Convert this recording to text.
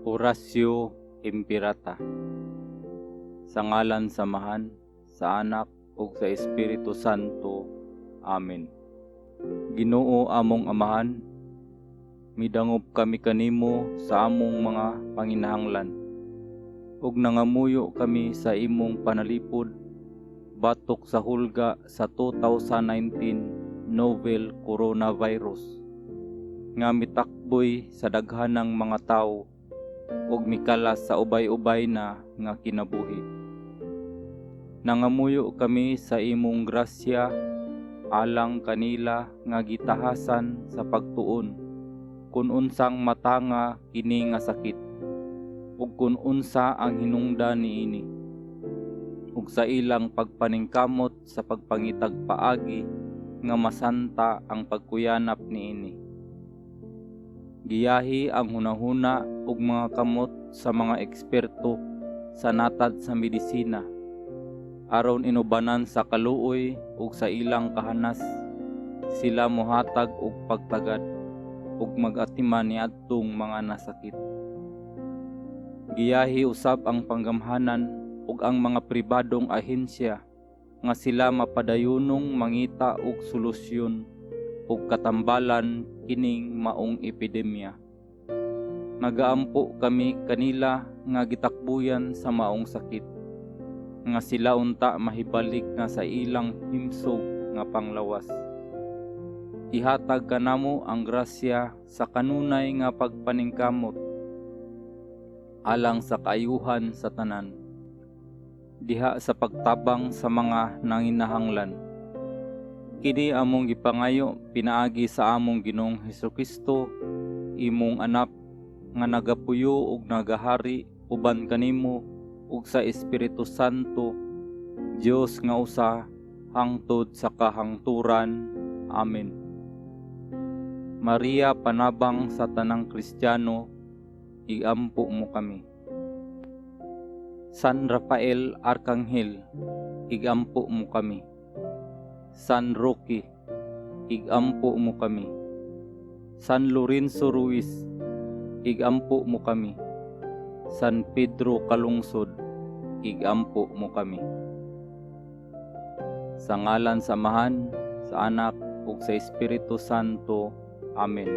Orasyo Impirata. Sa ngalan samahan, sa Anak, ug sa Espiritu Santo. Amen. Ginoo among Amahan, midangop kami kanimo sa among mga panginahanglan, ug nangamuyo kami sa imong panalipod batok sa hulga sa 2019 novel coronavirus nga mitakboy sa daghanang mga tawo ug mikalas sa ubay-ubay na nga kinabuhi. Nangamuyo kami sa imong grasya alang kanila nga gitahasan sa pagtuon kun unsang matanga kini nga sakit ug kun unsa ang hinungdan niini, ug sa ilang pagpaningkamot sa pagpangitag paagi nga masanta ang pagkuyanap niini. Giyahi ang hunahuna ug mga kamot sa mga eksperto sa natad sa medisina aron inubanan sa kaluoy ug sa ilang kahanas sila mohatag og pagtagad ug mag-atiman niadtong mga nasakit. Giyahi usab ang panggamhanan ug ang mga pribadong ahensya nga sila mapadayunong mangita og solusyon ug katambalan kining maong epidemya. Nagaampo kami kanila nga gitakbuyan sa maong sakit, nga sila unta mahibalik nga sa ilang himsog nga panglawas. Ihatag kanamo ang grasya sa kanunay nga pagpaningkamot alang sa kaayuhan sa tanan, diha sa pagtabang sa mga nanginahanglan. Kini among gipangayo pinaagi sa among Ginoong Hesukristo, imong anak nga nagapuyo ug nagahari uban kanimo ug sa Espiritu Santo, Dios nga usa hangtod sa kahangturan. Amen. Maria, panabang sa tanang Kristiyano, iampo mo kami. San Rafael Arkanghel, igampo mo kami. San Roque, igampo mo kami. San Lorenzo Ruiz, igampo mo kami. San Pedro Kalungsod, igampo mo kami. Sa ngalan samahan, sa Anak ug sa Espiritu Santo. Amen.